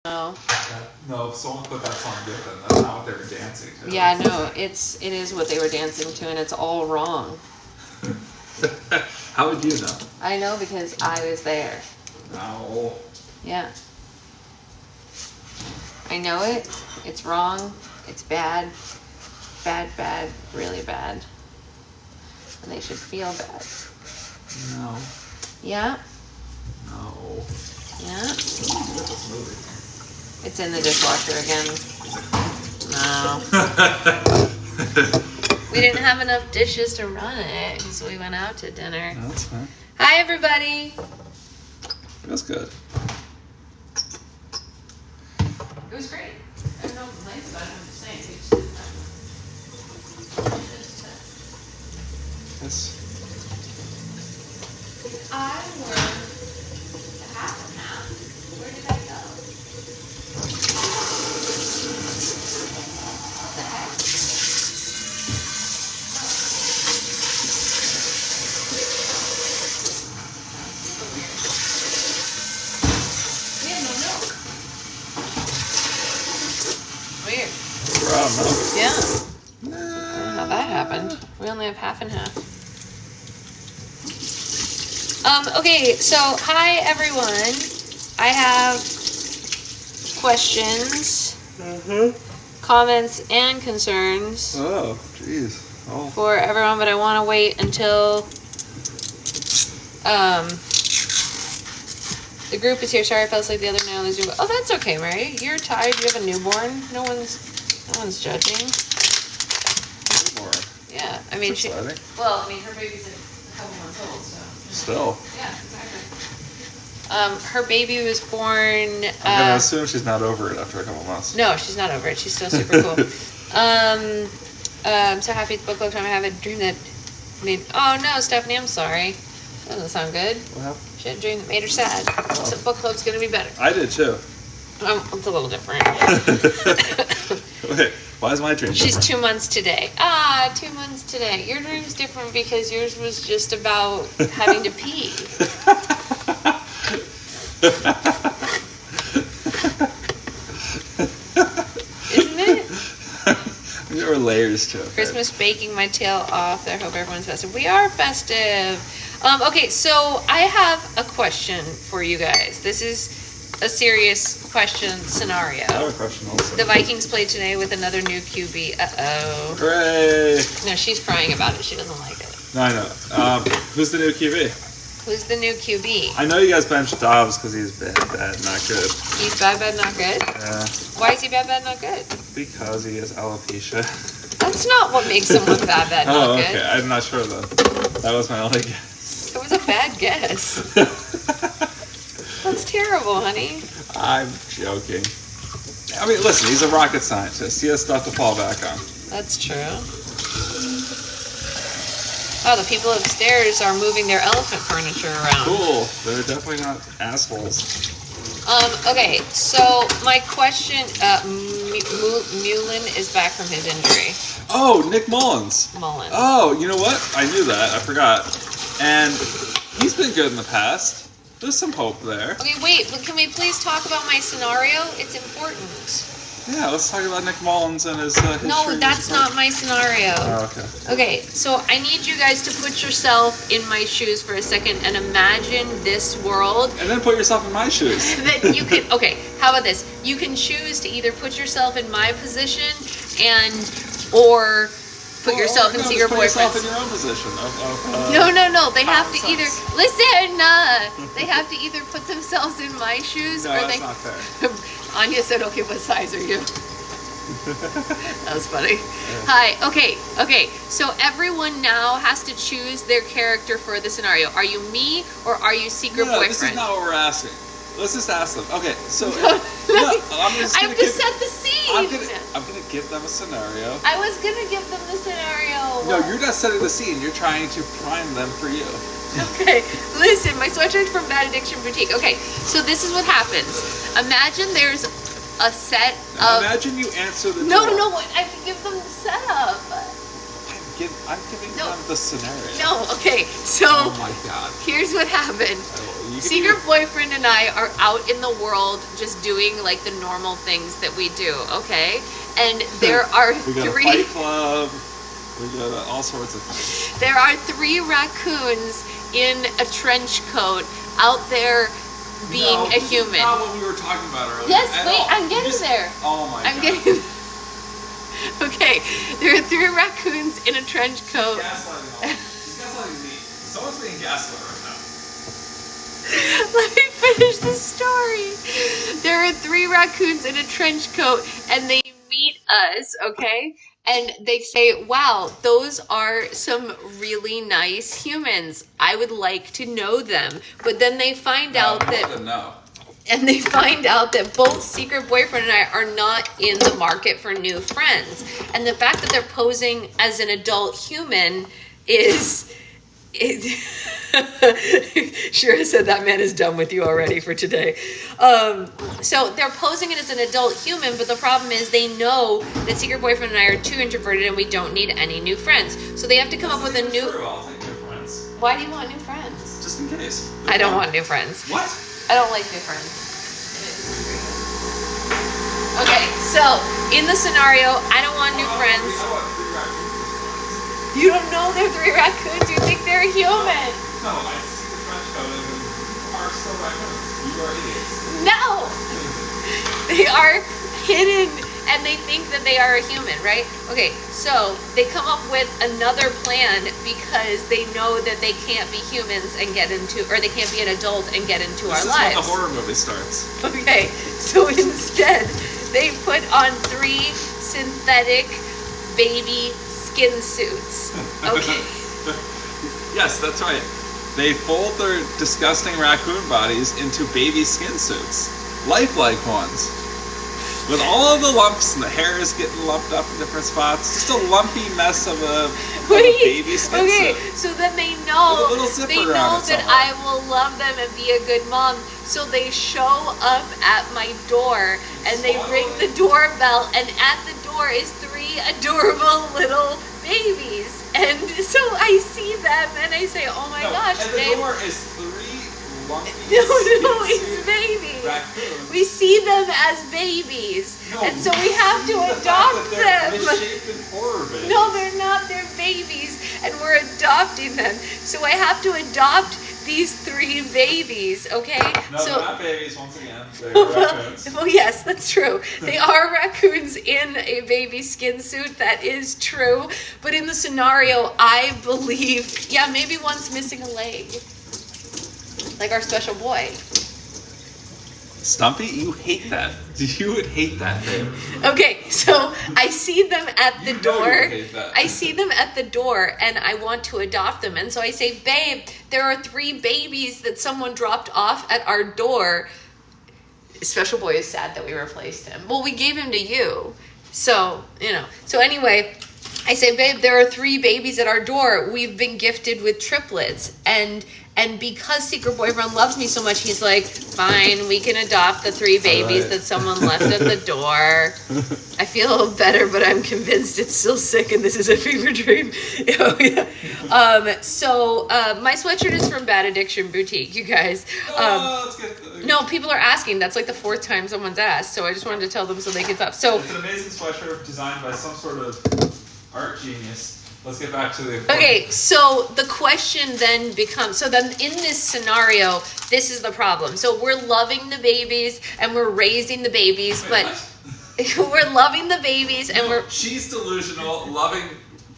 No. No, if someone put that song good, then that's not what they were dancing to. Yeah, no, it is what they were dancing to, and it's all wrong. How would you know? I know because I was there. No. Yeah. I know it. It's wrong. It's bad. Bad, bad, really bad. And they should feel bad. No. Yeah. No. Yeah. It's in the dishwasher again. No. We didn't have enough dishes to run it, so we went out to dinner. No, that's fine. Hi, everybody. That's good. It was great. I have no complaints about it. I'm just saying. Yes. I worked half and half. Where did I go? What the heck? We have no milk. Weird. We're out of milk. Yeah. I don't know how that happened. We only have half and half. Okay, so hi everyone. I have questions, comments, and concerns Oh, jeez. Oh. for everyone, but I want to wait until the group is here. Sorry, I fell asleep the other night on the Zoom. Oh, that's okay, Mary. You're tired. You have a newborn. No one's judging. More. Yeah, I mean, That's exciting. her baby's a couple months old, so. Still. Yeah, exactly. Her baby was born. I'm gonna assume she's not over it after a couple months. No, she's not over it. She's still super cool. I'm so happy it's book club time. I have a dream that made. Oh no, Stephanie, I'm sorry. That doesn't sound good. What happened? She had a dream that made her sad. Oh. So book club's gonna be better. I did too. It's a little different. Wait, why is my dream She's different? 2 months today. 2 months today. Your dream's different because yours was just about having to pee. Isn't it? There were layers to it. Christmas baking my tail off. I hope everyone's festive. We are festive. Okay, so I have a question for you guys. This is a serious question scenario. I have a question also. The Vikings played today with another new QB. Uh-oh. Hooray! No, she's crying about it. She doesn't like it. No, I know. Who's the new QB? Who's the new QB? I know you guys benched Dobbs because he's bad, not good. He's bad, not good? Yeah, Why is he bad, not good? because he has alopecia. That's not what makes someone bad, not Oh, good. okay. I'm not sure then. That was my only guess. It was a bad guess. That's terrible, honey. I'm joking. I mean, listen, he's a rocket scientist. He has stuff to fall back on. That's true. Oh, the people upstairs are moving their elephant furniture around. Cool. They're definitely not assholes. Okay, so my question, Mullen is back from his injury. Oh, Nick Mullins. Mullen. Oh, you know what? I knew that. I forgot. And he's been good in the past. There's some hope there. Okay, wait, but can we please talk about my scenario? It's important. Yeah, let's talk about Nick Mullins and his history. No, that's not my scenario. Oh, okay. Okay, so I need you guys to put yourself in my shoes for a second and imagine this world And then put yourself in my shoes. that you can. Okay, how about this? You can choose to either put yourself in my position or put yourself in your put yourself in boyfriend's. your own position. No. They have to common either sense. listen. They have to either put themselves in my shoes No, or that's they. not fair. Anya said, "Okay, what size are you?" That was funny. Hi. Okay. So everyone now has to choose their character for the scenario. Are you me or are you secret No, boyfriend? this is not what we're asking. Let's just ask them. Okay, so I I'm just have gonna to give, set the scene. I'm gonna give them a scenario. I was gonna give them the scenario. No, you're not setting the scene. You're trying to prime them for you. Okay, listen, my sweatshirt from Bad Addiction Boutique. Okay, so this is what happens. Imagine there's a set of. Imagine you answer the No, door. I can give them the setup. I'm giving No. them the scenario. No, okay, so Oh my god. here's what happened. Secret Boyfriend and I are out in the world just doing like the normal things that we do, okay? And there are We got a three. fight club. We got all sorts of things. There are 3 raccoons in a trench coat out there being a human. This is not what we were talking about earlier. Yes, at wait, all. I'm getting there. Oh my I'm god. getting. Okay, there are 3 raccoons in a trench coat. Gaslighting all. She's gaslighting me. Someone's being gaslit right now. Let me finish the story. There are 3 raccoons in a trench coat, and they meet us, okay? And they say, wow, those are some really nice humans. I would like to know them. But then they find out that... No. And they find out that both Secret Boyfriend and I are not in the market for new friends. And the fact that they're posing as an adult human is... Shira said that man is done with you already for today. So they're posing it as an adult human, but the problem is they know that Secret Boyfriend and I are too introverted and we don't need any new friends. So they have to come up with a new... True, I'll take new friends. Why do you want new friends? Just in case. I don't want new friends. What? I don't like new friends. Okay, so in the scenario, I don't want new friends. I want 3 raccoons. You don't know they're 3 raccoons. You think they're human. No, I see the trench coat and are still raccoons. You are idiots. No, they are hidden and they think that they are a human, right? Okay, so they come up with another plan because they know that they can't be humans and get into, or they can't be an adult and get into our lives. This is when the horror movie starts. Okay, so instead, they put on 3 synthetic baby skin suits. Okay. Yes, that's right. They fold their disgusting raccoon bodies into baby skin suits. Lifelike ones. With all of the lumps and the hair is getting lumped up in different spots. Just a lumpy mess of a baby skin okay, suit. so then they know, With a little zipper they around know it that somewhere. I will love them and be a good mom. So they show up at my door and they ring the doorbell, and at the door is 3 adorable little babies. And so I see them and I say, oh my gosh, At the babe. door is 3 lumpy No, skin it's suit babies. raccoons. We see them as babies. No, And so we have to the fact adopt that they're them. misshapen horror babies. No, they're not. They're babies, and we're adopting them. So I have to adopt these 3 babies, okay? No, So, they're not babies, once again. They're raccoons. well, yes, that's true. They are raccoons in a baby skin suit. That is true. But in the scenario, I believe, yeah, maybe one's missing a leg. Like our special boy. Stumpy, you hate that. You would hate that, babe. Okay, so I see them at the You know door. you hate that. I see them at the door and I want to adopt them. And so I say, babe, there are 3 babies that someone dropped off at our door. Special Boy is sad that we replaced him. Well, we gave him to you. So, you know. So anyway, I say, babe, there are 3 babies at our door. We've been gifted with triplets. And because Secret Boyfriend loves me so much, he's like, fine, we can adopt the 3 babies Right. that someone left at the door. I feel better, but I'm convinced it's still sick and this is a fever dream. Oh, yeah. So my sweatshirt is from Bad Addiction Boutique, you guys. Let's get the, No, people are asking. That's like the 4th time someone's asked. So I just wanted to tell them so they can stop. So, It's an amazing sweatshirt designed by some sort of art genius. Let's get back to the... okay, so the question then becomes, so then in this scenario, this is the problem. So we're loving the babies and we're raising the babies, Wait, but what? we're loving the babies and we're, She's delusional, loving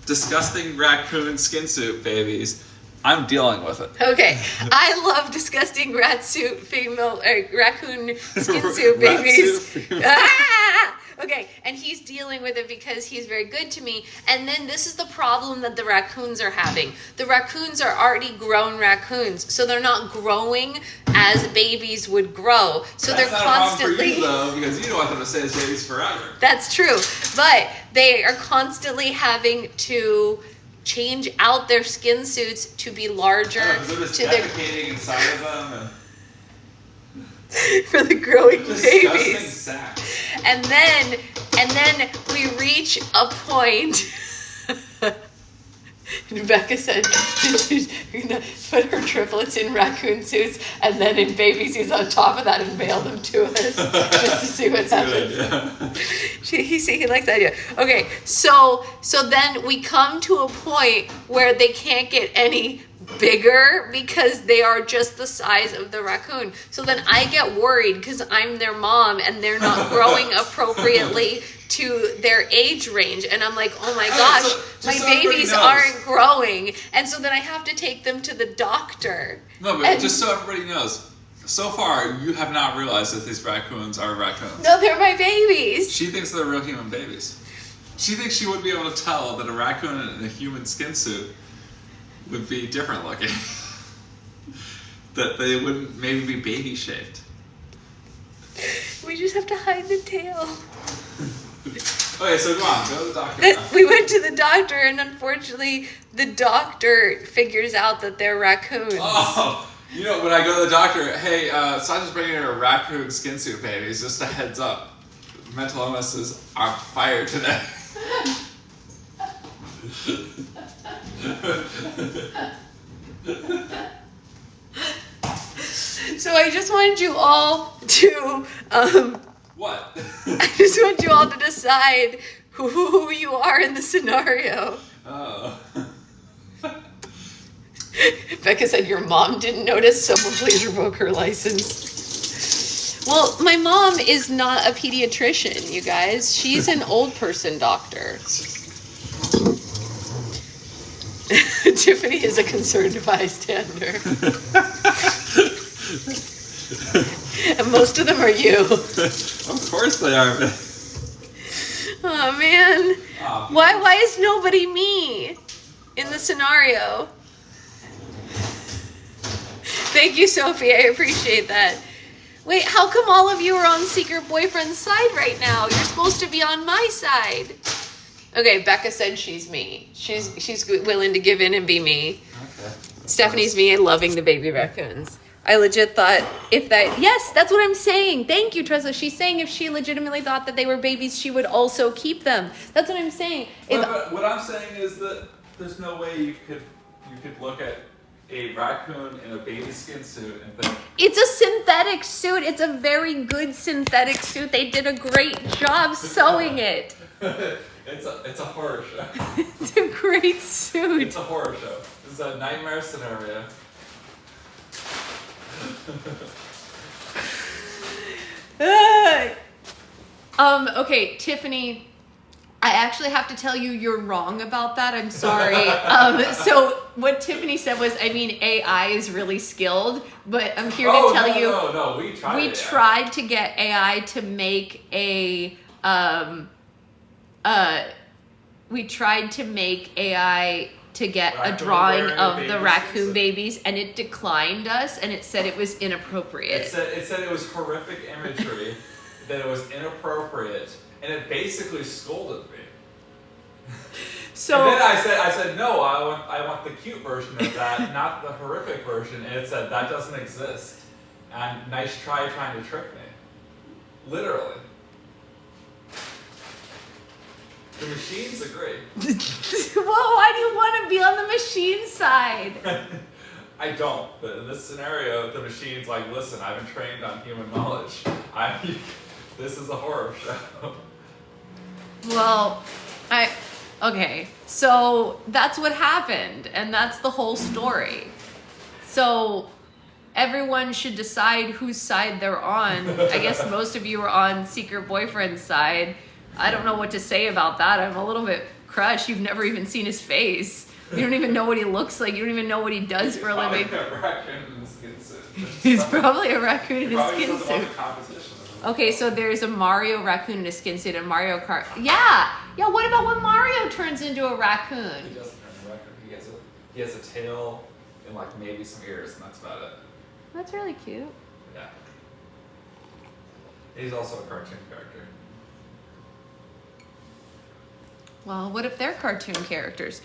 disgusting raccoon skin suit babies. I'm dealing with it. okay, I love disgusting rat suit female, raccoon skin suit Rat babies. suit female. Ah! Okay, and he's dealing with it because he's very good to me. And then this is the problem that the raccoons are having. The raccoons are already grown raccoons, so they're not growing as babies would grow. So That's they're not a problem for constantly... you, though, because you don't want them to stay as babies forever. That's true, but they are constantly having to change out their skin suits to be larger Because they're just to their defecating inside of them and for the growing disgusting babies. sacks. And then we reach a point. Becca said she's gonna put her triplets in raccoon suits and then in baby suits on top of that and mail them to us just to see what happens. He likes that idea. Okay, so then we come to a point where they can't get any bigger because they are just the size of the raccoon. So then I get worried because I'm their mom and they're not growing appropriately to their age range, and I'm like, oh my gosh, my babies aren't growing, and so then I have to take them to the doctor. No, but just so everybody knows, so far you have not realized that these raccoons are raccoons. No, they're my babies. She thinks they're real human babies. She thinks she would be able to tell that a raccoon in a human skin suit would be different looking. That they wouldn't maybe be baby shaped. We just have to hide the tail. Okay, so go on, go to the doctor. We went to the doctor, and unfortunately, the doctor figures out that they're raccoons. Oh, you know, when I go to the doctor, hey, Sandra's bringing her a raccoon skin suit babies. Just a heads up, mental illnesses are fired today. So I just wanted you all to What? I just want you all to decide who you are in the scenario. Oh. Becca said your mom didn't notice. Someone please revoke her license. Well, my mom is not a pediatrician, you guys. She's an old person doctor. Tiffany is a concerned bystander. And most of them are you. Of course they are. Oh man. Oh, Why is nobody me in the scenario? Thank you, Sophie. I appreciate that. Wait, how come all of you are on Secret Boyfriend's side right now? You're supposed to be on my side. Okay, Becca said she's me. She's willing to give in and be me. Okay. Stephanie's me and loving the baby raccoons. I legit thought yes, that's what I'm saying. Thank you, Tressa. She's saying if she legitimately thought that they were babies, she would also keep them. That's what I'm saying. But what I'm saying is that there's no way you could look at a raccoon in a baby skin suit and think it's a synthetic suit. It's a very good synthetic suit. They did a great job sewing it. it's a horror show. It's a great suit. It's a horror show. This is a nightmare scenario. Okay, Tiffany, I actually have to tell you you're wrong about that. I'm sorry. So what Tiffany said was, I mean, AI is really skilled, but I'm here to tell you. No, we tried to get AI to make a we tried to make AI to get a drawing of the raccoon babies, and it declined us, and it said it was inappropriate. It said it was horrific imagery, that it was inappropriate, and it basically scolded me. So and then I said no, I want the cute version of that, not the horrific version, and it said that doesn't exist. And nice try trying to trick me. Literally. The machines agree. Well, why do you want to be on the machine side? I don't, but in this scenario, the machine's like, listen, I've been trained on human knowledge. This is a horror show. Well, okay, so that's what happened, and that's the whole story. So everyone should decide whose side they're on. I guess most of you are on Secret Boyfriend's side. I don't know what to say about that. I'm a little bit crushed. You've never even seen his face. You don't even know what he looks like. You don't even know what he does for a living. He's probably a raccoon in a skin suit. Okay, so there's a Mario raccoon in a skin suit and Mario Kart. Yeah, what about when Mario turns into a raccoon? He doesn't turn into a raccoon. He has a tail and like maybe some ears, and that's about it. That's really cute. Yeah. He's also a cartoon character. Well, what if they're cartoon characters?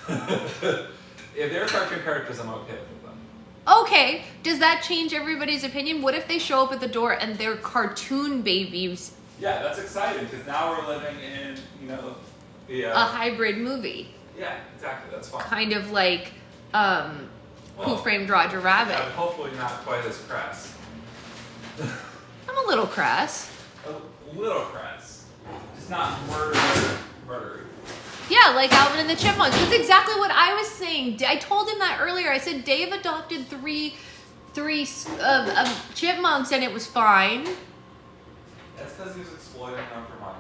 If they're cartoon characters, I'm okay with them. Okay, does that change everybody's opinion? What if they show up at the door and they're cartoon babies? Yeah, that's exciting because now we're living in, a hybrid movie. Yeah, exactly. That's fine. Kind of like Who Well, Framed Roger Rabbit. Yeah, hopefully not quite as crass. I'm a little crass. A little crass. Just not murdery. Yeah, like Alvin and the Chipmunks. That's exactly what I was saying. I told him that earlier. I said Dave adopted three chipmunks and it was fine. That's because he was exploiting them for money.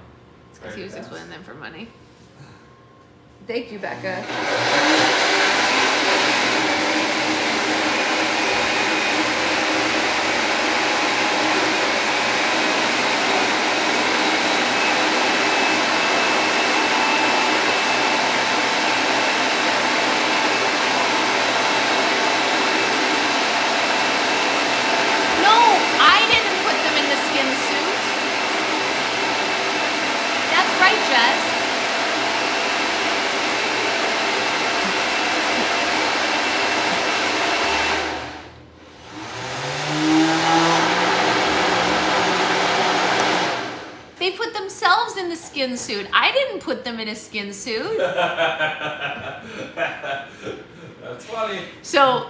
It's because he was exploiting them for money. Thank you, Becca. Skin suit. I didn't put them in a skin suit. That's funny. So,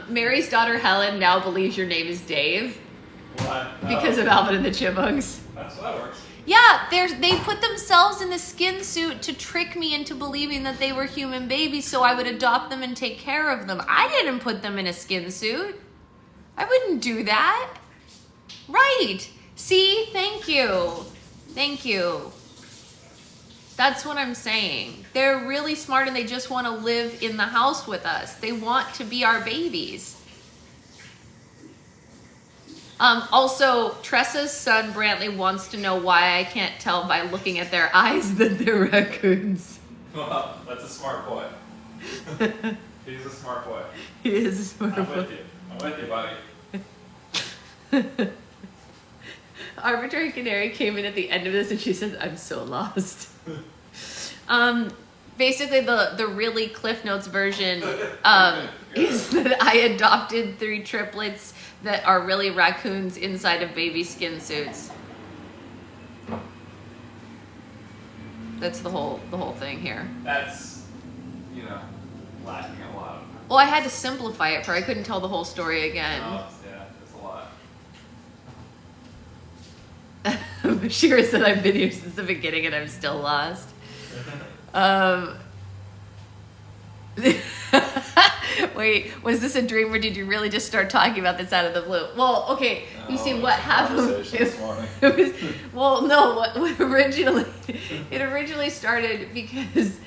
Mary's daughter Helen now believes your name is Dave. What? Because of Alvin and the Chipmunks. That's how that works. Yeah, they put themselves in the skin suit to trick me into believing that they were human babies so I would adopt them and take care of them. I didn't put them in a skin suit. I wouldn't do that. Right. See? Thank you. Thank you. That's what I'm saying. They're really smart and they just want to live in the house with us. They want to be our babies. Also, Tressa's son Brantley wants to know why I can't tell by looking at their eyes that they're raccoons. Well, that's a smart boy. He's a smart boy. He is a smart boy. I'm with you, buddy. Arbitrary Canary came in at the end of this and she said, I'm so lost. Basically the really Cliff Notes version is that I adopted 3 triplets that are really raccoons inside of baby skin suits. That's the whole thing here. That's, lacking a lot. Well, I had to simplify it for I couldn't tell the whole story again. Oh, yeah, that's a lot. Shira said I've been here since the beginning and I'm still lost. Wait, was this a dream or did you really just start talking about this out of the blue? Well, okay, you see what happened. Well, no, what originally, it originally started because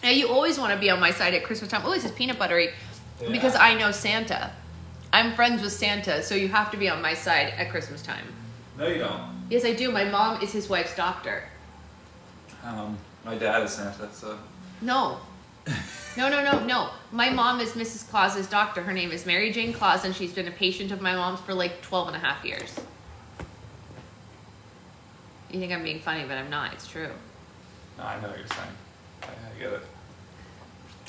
now you always want to be on my side at Christmas time. Oh, this is peanut buttery because I know Santa. I'm friends with Santa, so you have to be on my side at Christmas time. No, you don't. Yes, I do. My mom is his wife's doctor. My dad is Santa, so. No. No. My mom is Mrs. Claus's doctor. Her name is Mary Jane Claus, and she's been a patient of my mom's for like 12 and a half years. You think I'm being funny, but I'm not. It's true. No, I know what you're saying. I get it.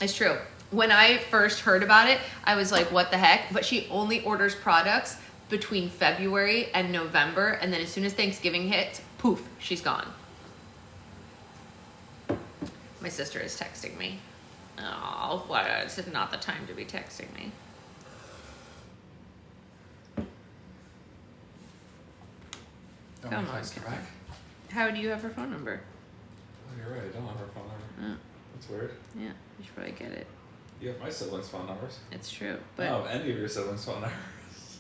It's true. When I first heard about it, I was like, what the heck? But she only orders products between February and November, and then as soon as Thanksgiving hits, poof, she's gone. My sister is texting me. Oh, what? It's not the time to be texting me. Come on. How do you have her phone number? Oh, you're right. I don't have her phone number. That's weird. Yeah, you should probably get it. You have my siblings' phone numbers. It's true, I but don't have any of your siblings' phone numbers.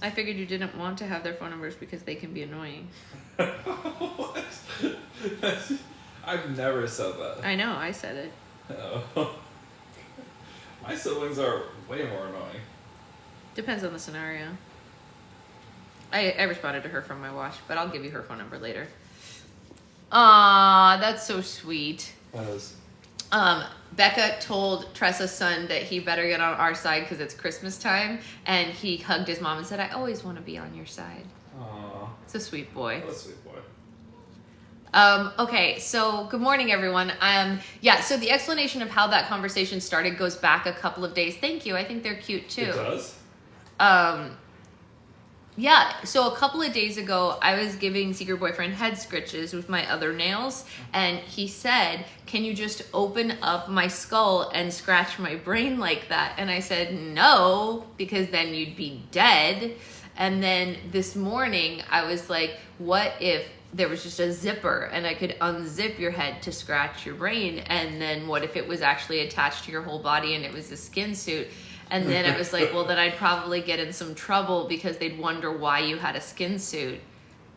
I figured you didn't want to have their phone numbers because they can be annoying. What? I've never said that. I know, I said it. Oh. My siblings are way more annoying. Depends on the scenario. I responded to her from my watch, but I'll give you her phone number later. Aw, that's so sweet. That is. Becca told Tressa's son that he better get on our side because it's Christmas time, and he hugged his mom and said, I always want to be on your side. Aww. It's a sweet boy. What a sweet boy. Okay, so good morning, everyone. So the explanation of how that conversation started goes back a couple of days. Thank you. I think they're cute, too. It does? Yeah, so a couple of days ago, I was giving Secret Boyfriend head scritches with my other nails, and he said, "Can you just open up my skull and scratch my brain like that?" And I said, "No, because then you'd be dead." And then this morning, I was like, "What if there was just a zipper and I could unzip your head to scratch your brain? And then what if it was actually attached to your whole body and it was a skin suit?" And then I was like, well, then I'd probably get in some trouble because they'd wonder why you had a skin suit.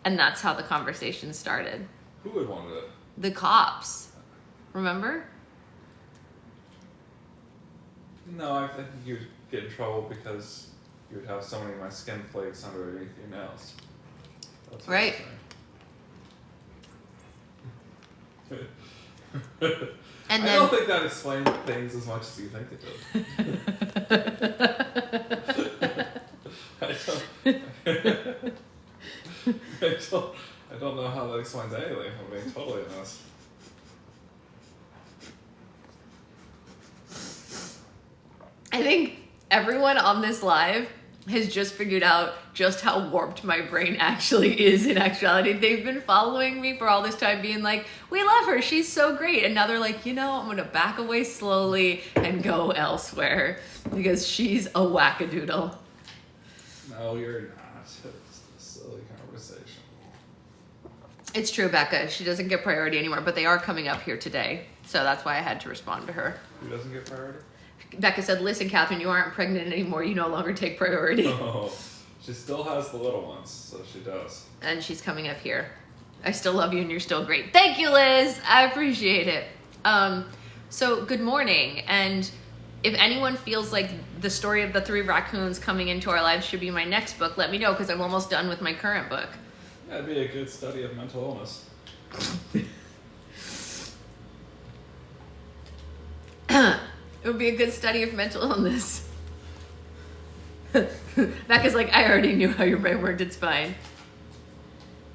And that's how the conversation started. Who would want it? The cops. Remember? No, I think you'd get in trouble because you would have so many of my skin flakes underneath your nails. That's what Right. I'm saying. And I then don't think that explains things as much as you think it does. I don't know how that explains anything, if I'm being totally honest. I think everyone on this live has just figured out just how warped my brain actually is in actuality. They've been following me for all this time being like, we love her, she's so great. And now they're like, I'm gonna back away slowly and go elsewhere because she's a wackadoodle. No, you're not. It's a silly conversation. It's true, Becca. She doesn't get priority anymore, but they are coming up here today. So that's why I had to respond to her. Who doesn't get priority? Becca said, listen, Catherine, you aren't pregnant anymore. You no longer take priority. Oh, she still has the little ones, so she does. And she's coming up here. I still love you and you're still great. Thank you, Liz. I appreciate it. So good morning. And if anyone feels like the story of the 3 raccoons coming into our lives should be my next book, let me know because I'm almost done with my current book. That'd be a good study of mental illness. It would be a good study of mental illness. Becca's like, I already knew how your brain worked. It's fine.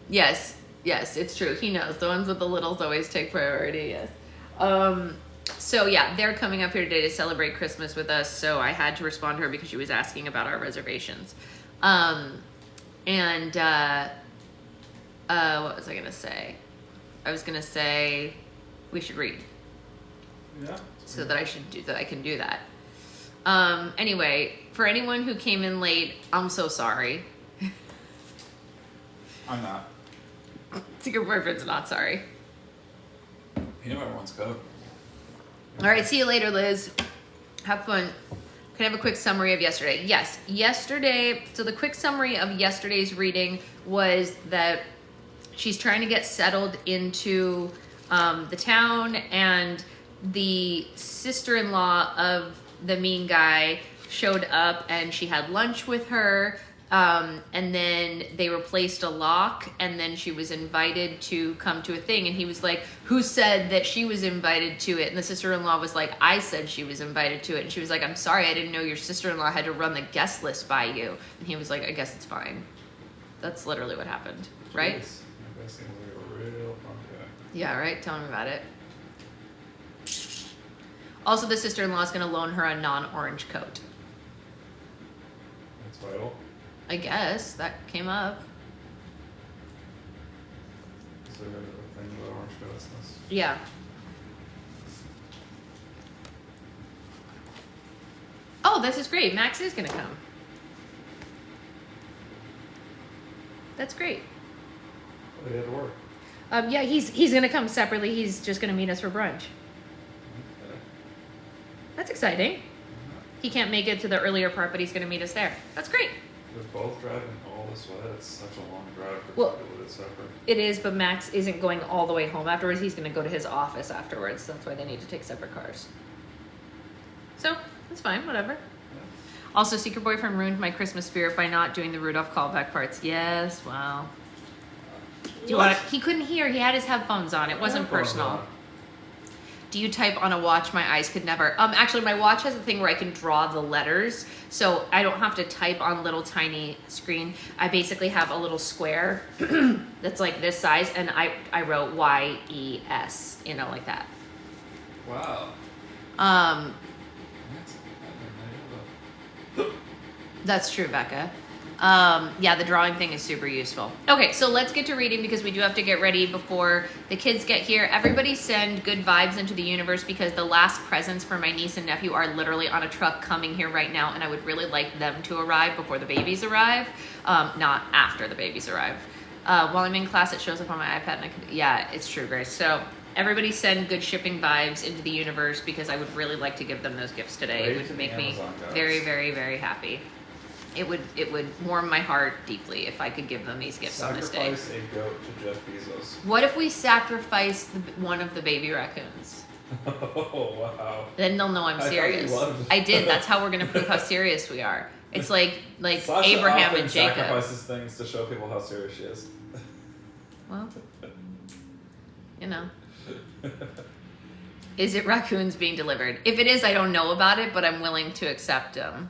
Yes, it's true. He knows. The ones with the littles always take priority, yes. So yeah, they're coming up here today to celebrate Christmas with us. So I had to respond to her because she was asking about our reservations. What was I going to say? I was going to say we should read. Yeah. So that I can do that. Anyway, for anyone who came in late, I'm so sorry. I'm not. Secret Boyfriend's not sorry. You know everyone's code. All right, see you later, Liz. Have fun. Can I have a quick summary of yesterday? Yes, yesterday. So the quick summary of yesterday's reading was that she's trying to get settled into the town, and the sister-in-law of the mean guy showed up and she had lunch with her, and then they replaced a lock, and then she was invited to come to a thing, and he was like, who said that she was invited to it? And the sister-in-law was like, I said she was invited to it. And she was like, I'm sorry, I didn't know your sister-in-law had to run the guest list by you. And he was like, I guess it's fine. That's literally what happened, right? Jeez, that guy seems like a real fun guy. Yeah, right? Tell me about it. Also, the sister-in-law is going to loan her a non-orange coat. That's vital. I guess. That came up. Is there a thing about orange business? Yeah. Oh, this is great. Max is going to come. That's great. Well, he had to work. Yeah, he's going to come separately. He's just going to meet us for brunch. Okay. That's exciting. He can't make it to the earlier part, but he's going to meet us there. That's great. They're both driving all this way. It's such a long drive for Well, people to do it separate. It is, but Max isn't going all the way home afterwards. He's going to go to his office afterwards. That's why they need to take separate cars. So, that's fine. Whatever. Also, Secret Boyfriend ruined my Christmas spirit by not doing the Rudolph callback parts. Yes, wow. Do you want to, he couldn't hear. He had his headphones on. It wasn't personal. Do you type on a watch? My eyes could never. Actually, my watch has a thing where I can draw the letters, so I don't have to type on little tiny screen. I basically have a little square that's like this size, and I wrote YES, like that. Wow. That's true, Becca. Yeah, the drawing thing is super useful. Okay, so let's get to reading because we do have to get ready before the kids get here. Everybody send good vibes into the universe because the last presents for my niece and nephew are literally on a truck coming here right now, and I would really like them to arrive before the babies arrive, not after the babies arrive. While I'm in class, it shows up on my iPad, and yeah, it's true, Grace. So everybody send good shipping vibes into the universe because I would really like to give them those gifts today. It would make me very, very, very happy. It would warm my heart deeply if I could give them these gifts on this day. Sacrifice a goat to Jeff Bezos. What if we sacrifice one of the baby raccoons? Oh, wow. Then they'll know I'm serious. I did. That's how we're going to prove how serious we are. It's like Sasha Abraham often and Jacob. sacrifices things to show people how serious she is. Well, you know. Is it raccoons being delivered? If it is, I don't know about it, but I'm willing to accept them.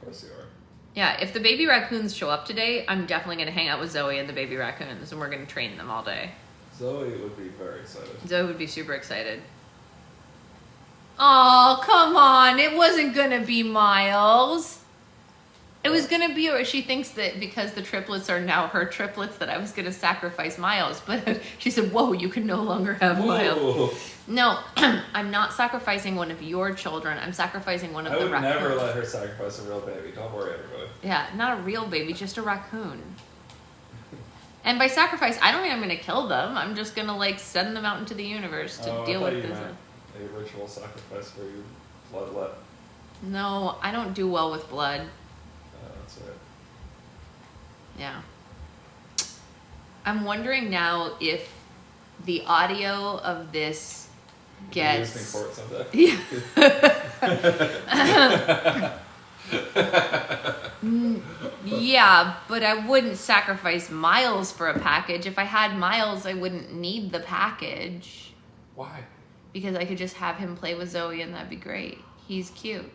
Of course you are. Yeah, if the baby raccoons show up today, I'm definitely going to hang out with Zoe and the baby raccoons, and we're going to train them all day. Zoe would be very excited. Zoe would be super excited. Oh, come on. It wasn't going to be Miles. It was going to be, or she thinks that because the triplets are now her triplets that I was going to sacrifice Miles. But she said, whoa, you can no longer have Miles. No, I'm not sacrificing one of your children. I'm sacrificing one of the raccoons. I would never let her sacrifice a real baby. Don't worry, everybody. Yeah, not a real baby, just a raccoon. And by sacrifice, I don't mean I'm going to kill them. I'm just going to, like, send them out into the universe to deal with this. A ritual sacrifice where you bloodlet. No, I don't do well with blood. That's right. Yeah. I'm wondering now if the audio of this gets... For it someday. Yeah. Yeah, but I wouldn't sacrifice Miles for a package. If I had Miles, I wouldn't need the package. Why? Because I could just have him play with Zoe and that'd be great. He's cute.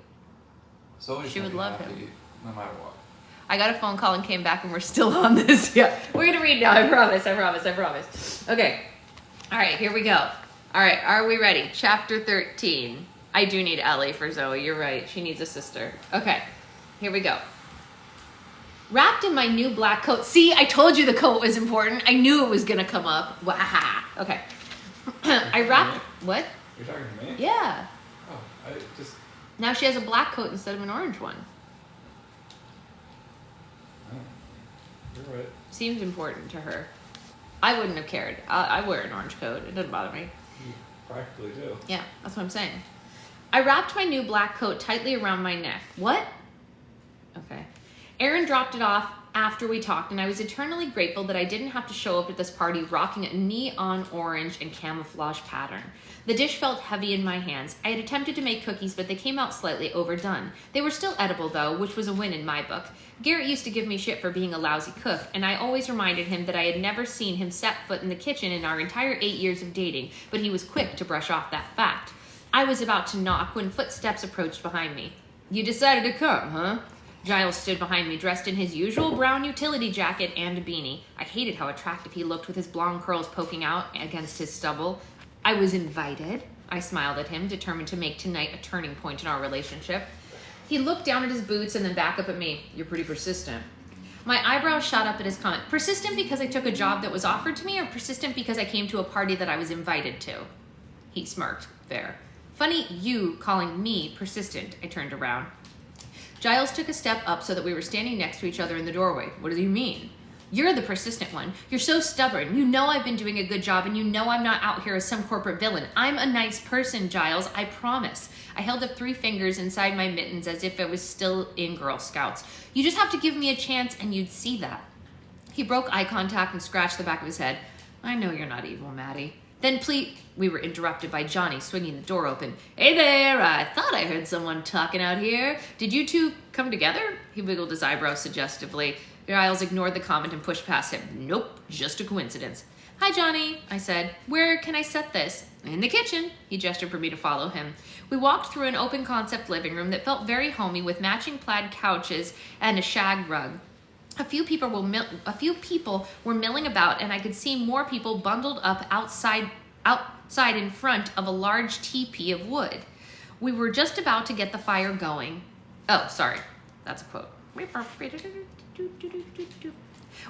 She would love him. No matter what. I got a phone call and came back and we're still on this. Yeah, we're going to read now. I promise. Okay. All right, here we go. All right, are we ready? Chapter 13. I do need Ellie for Zoe. You're right. She needs a sister. Okay, here we go. Wrapped in my new black coat. See, I told you the coat was important. I knew it was going to come up. Waha. Okay. I wrapped... What? You're talking to me? Yeah. Oh, I just... Now she has a black coat instead of an orange one. Oh, you're right. Seems important to her. I wouldn't have cared. I wear an orange coat. It doesn't bother me. You practically do. Yeah, that's what I'm saying. I wrapped my new black coat tightly around my neck. What? Okay. Aaron dropped it off after we talked, and I was eternally grateful that I didn't have to show up at this party rocking a neon orange and camouflage pattern. The dish felt heavy in my hands. I had attempted to make cookies, but they came out slightly overdone. They were still edible, though, which was a win in my book. Garrett used to give me shit for being a lousy cook, and I always reminded him that I had never seen him set foot in the kitchen in our entire 8 years of dating, but he was quick to brush off that fact. I was about to knock when footsteps approached behind me. You decided to come, huh? Giles stood behind me, dressed in his usual brown utility jacket and a beanie. I hated how attractive he looked with his blonde curls poking out against his stubble. I was invited. I smiled at him, determined to make tonight a turning point in our relationship. He looked down at his boots and then back up at me. You're pretty persistent. My eyebrows shot up at his comment. Persistent because I took a job that was offered to me, or persistent because I came to a party that I was invited to? He smirked. Fair. Funny you calling me persistent. I turned around. Giles took a step up so that we were standing next to each other in the doorway. What do you mean? You're the persistent one. You're so stubborn. You know I've been doing a good job, and you know I'm not out here as some corporate villain. I'm a nice person, Giles. I promise. I held up 3 fingers inside my mittens as if I was still in Girl Scouts. You just have to give me a chance, and you'd see that. He broke eye contact and scratched the back of his head. I know you're not evil, Maddie. Then please... We were interrupted by Johnny swinging the door open. Hey there, I thought I heard someone talking out here. Did you two come together? He wiggled his eyebrows suggestively. Giles ignored the comment and pushed past him. Nope, just a coincidence. Hi, Johnny, I said. Where can I set this? In the kitchen. He gestured for me to follow him. We walked through an open concept living room that felt very homey with matching plaid couches and a shag rug. A few people were milling about, and I could see more people bundled up outside in front of a large teepee of wood. We were just about to get the fire going. Oh, sorry. That's a quote.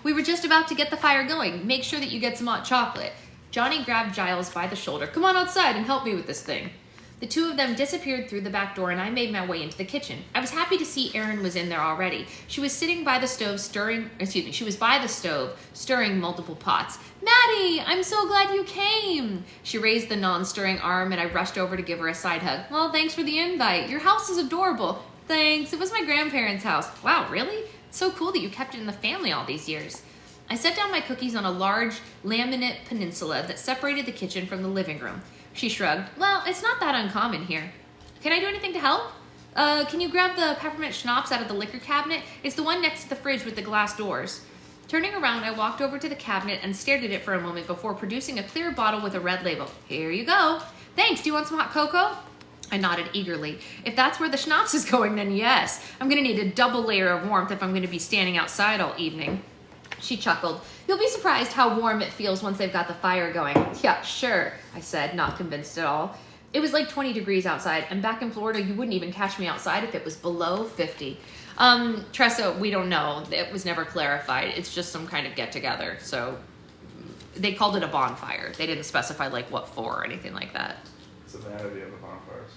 We were just about to get the fire going. Make sure that you get some hot chocolate. Johnny grabbed Giles by the shoulder. Come on outside and help me with this thing. The two of them disappeared through the back door, and I made my way into the kitchen. I was happy to see Erin was in there already. She was sitting by the stove stirring multiple pots. Maddie, I'm so glad you came. She raised the non-stirring arm, and I rushed over to give her a side hug. Well, thanks for the invite. Your house is adorable. Thanks. It was my grandparents' house. Wow, really? It's so cool that you kept it in the family all these years. I set down my cookies on a large laminate peninsula that separated the kitchen from the living room. She shrugged. Well, it's not that uncommon here. Can I do anything to help? Can you grab the peppermint schnapps out of the liquor cabinet? It's the one next to the fridge with the glass doors. Turning around, I walked over to the cabinet and stared at it for a moment before producing a clear bottle with a red label. Here you go. Thanks. Do you want some hot cocoa? I nodded eagerly. If that's where the schnapps is going, then yes. I'm going to need a double layer of warmth if I'm going to be standing outside all evening. She chuckled. You'll be surprised how warm it feels once they've got the fire going. Yeah, sure, I said, not convinced at all. It was like 20 degrees outside, and back in Florida, you wouldn't even catch me outside if it was below 50. Tressa, we don't know. It was never clarified. It's just some kind of get-together. So they called it a bonfire. They didn't specify like what for or anything like that. It's a vanity of the bonfires.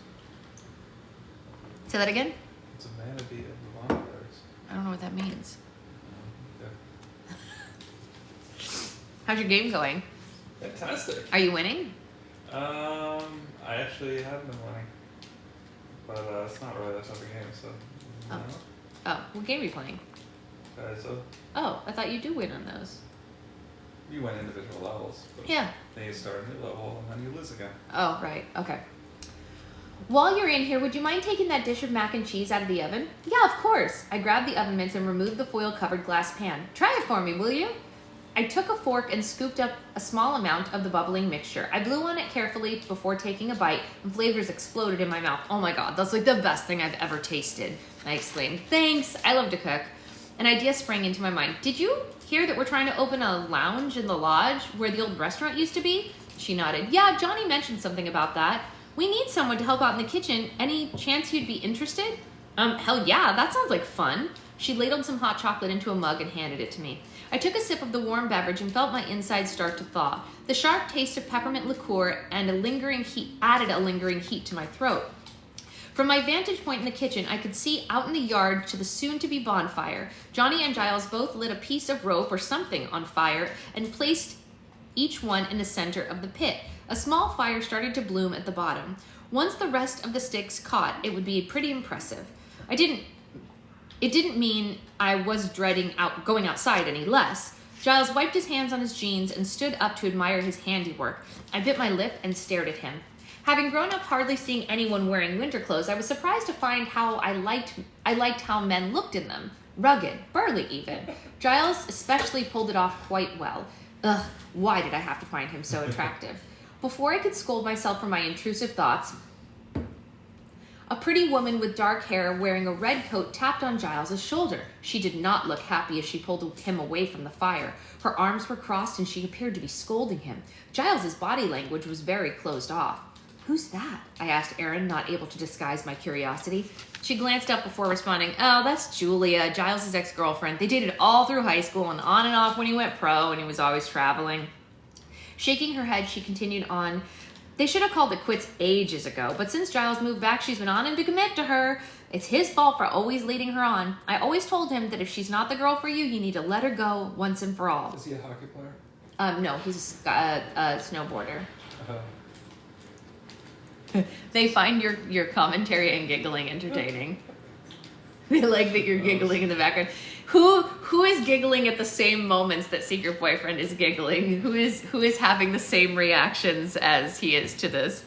Say that again? It's a vanity of the bonfires. I don't know what that means. Okay. How's your game going? Fantastic. Are you winning? I actually have been winning. But it's not really that type of game, so. Oh. Oh, what game are you playing? So Oh, I thought you do win on those. you win individual levels. But Yeah. then you start a new level and then you lose again. Oh, right. Okay. While you're in here, would you mind taking that dish of mac and cheese out of the oven? Yeah, of course. I grabbed the oven mitts and removed the foil-covered glass pan. Try it for me, will you? I took a fork and scooped up a small amount of the bubbling mixture. I blew on it carefully before taking a bite, and flavors exploded in my mouth. Oh my god, that's like the best thing I've ever tasted, I exclaimed. Thanks, I love to cook. An idea sprang into my mind. Did you hear that we're trying to open a lounge in the lodge where the old restaurant used to be? She nodded. Yeah, Johnny mentioned something about that. We need someone to help out in the kitchen. Any chance you'd be interested? Hell yeah, that sounds like fun. She ladled some hot chocolate into a mug and handed it to me. I took a sip of the warm beverage and felt my insides start to thaw. The sharp taste of peppermint liqueur and added a lingering heat to my throat. From my vantage point in the kitchen, I could see out in the yard to the soon-to-be bonfire. Johnny and Giles both lit a piece of rope or something on fire and placed each one in the center of the pit. A small fire started to bloom at the bottom. Once the rest of the sticks caught, it would be pretty impressive. It didn't mean I was dreading going outside any less. Giles wiped his hands on his jeans and stood up to admire his handiwork. I bit my lip and stared at him. Having grown up hardly seeing anyone wearing winter clothes, I was surprised to find how I liked how men looked in them. Rugged, burly even. Giles especially pulled it off quite well. Ugh, why did I have to find him so attractive? Before I could scold myself for my intrusive thoughts, a pretty woman with dark hair wearing a red coat tapped on Giles' shoulder. She did not look happy as she pulled him away from the fire. Her arms were crossed and she appeared to be scolding him. Giles' body language was very closed off. Who's that? I asked Erin, not able to disguise my curiosity. She glanced up before responding, Oh, that's Julia, Giles' ex-girlfriend. They dated all through high school and on and off when he went pro and he was always traveling. Shaking her head, she continued on, They should have called it quits ages ago, but since Giles moved back, she's been on him to commit to her. It's his fault for always leading her on. I always told him that if she's not the girl for you, you need to let her go once and for all. Is he a hockey player? No, he's a snowboarder. They find your commentary and giggling entertaining. They like that you're giggling in the background. Who is giggling at the same moments that Secret Boyfriend is giggling? Who is having the same reactions as he is to this?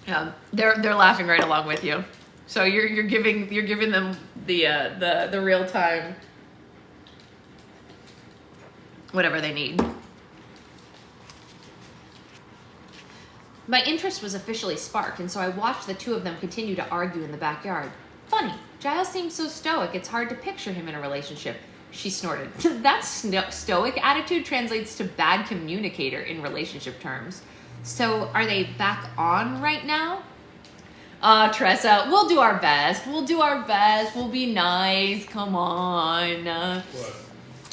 They're laughing right along with you. So you're giving them the real time whatever they need. My interest was officially sparked, and so I watched the two of them continue to argue in the backyard. Funny, Giles seems so stoic, it's hard to picture him in a relationship. She snorted. That stoic attitude translates to bad communicator in relationship terms. So, are they back on right now? Tressa, we'll do our best. We'll do our best. We'll be nice. Come on. What?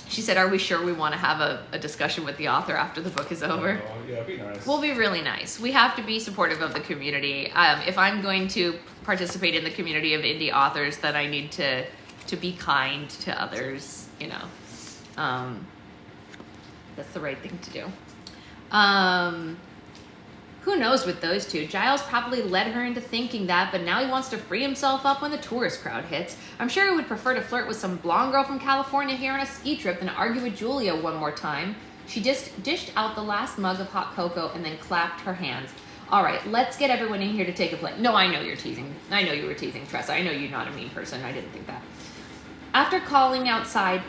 She said, are we sure we want to have a discussion with the author after the book is over? Oh, yeah, be nice. We'll be really nice. We have to be supportive of the community. If I'm going to participate in the community of indie authors, then I need to be kind to others, you know. That's the right thing to do. Who knows with those two? Giles probably led her into thinking that, but now he wants to free himself up when the tourist crowd hits. I'm sure he would prefer to flirt with some blonde girl from California here on a ski trip than argue with Julia one more time. She just dished out the last mug of hot cocoa and then clapped her hands. All right, let's get everyone in here to take a plate. No, I know you're teasing. I know you were teasing, Tressa. I know you're not a mean person. I didn't think that. After calling outside,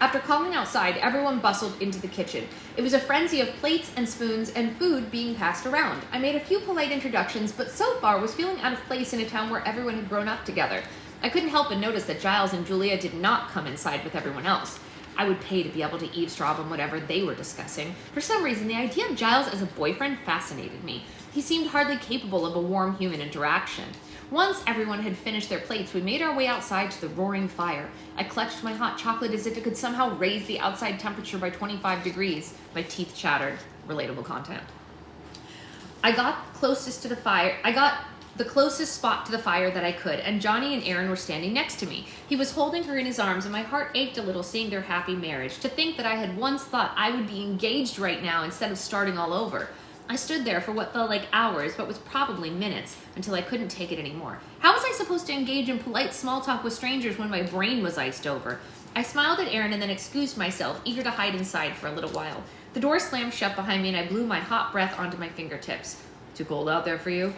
everyone bustled into the kitchen. It was a frenzy of plates and spoons and food being passed around. I made a few polite introductions, but so far was feeling out of place in a town where everyone had grown up together. I couldn't help but notice that Giles and Julia did not come inside with everyone else. I would pay to be able to eavesdrop on whatever they were discussing. For some reason, the idea of Giles as a boyfriend fascinated me. He seemed hardly capable of a warm human interaction. Once everyone had finished their plates, we made our way outside to the roaring fire. I clutched my hot chocolate as if it could somehow raise the outside temperature by 25 degrees. My teeth chattered. Relatable content. I got the closest spot to the fire that I could, and Johnny and Aaron were standing next to me. He was holding her in his arms, and my heart ached a little seeing their happy marriage. To think that I had once thought I would be engaged right now instead of starting all over. I stood there for what felt like hours, but was probably minutes, until I couldn't take it anymore. How was I supposed to engage in polite small talk with strangers when my brain was iced over? I smiled at Aaron and then excused myself, eager to hide inside for a little while. The door slammed shut behind me and I blew my hot breath onto my fingertips. Too cold out there for you?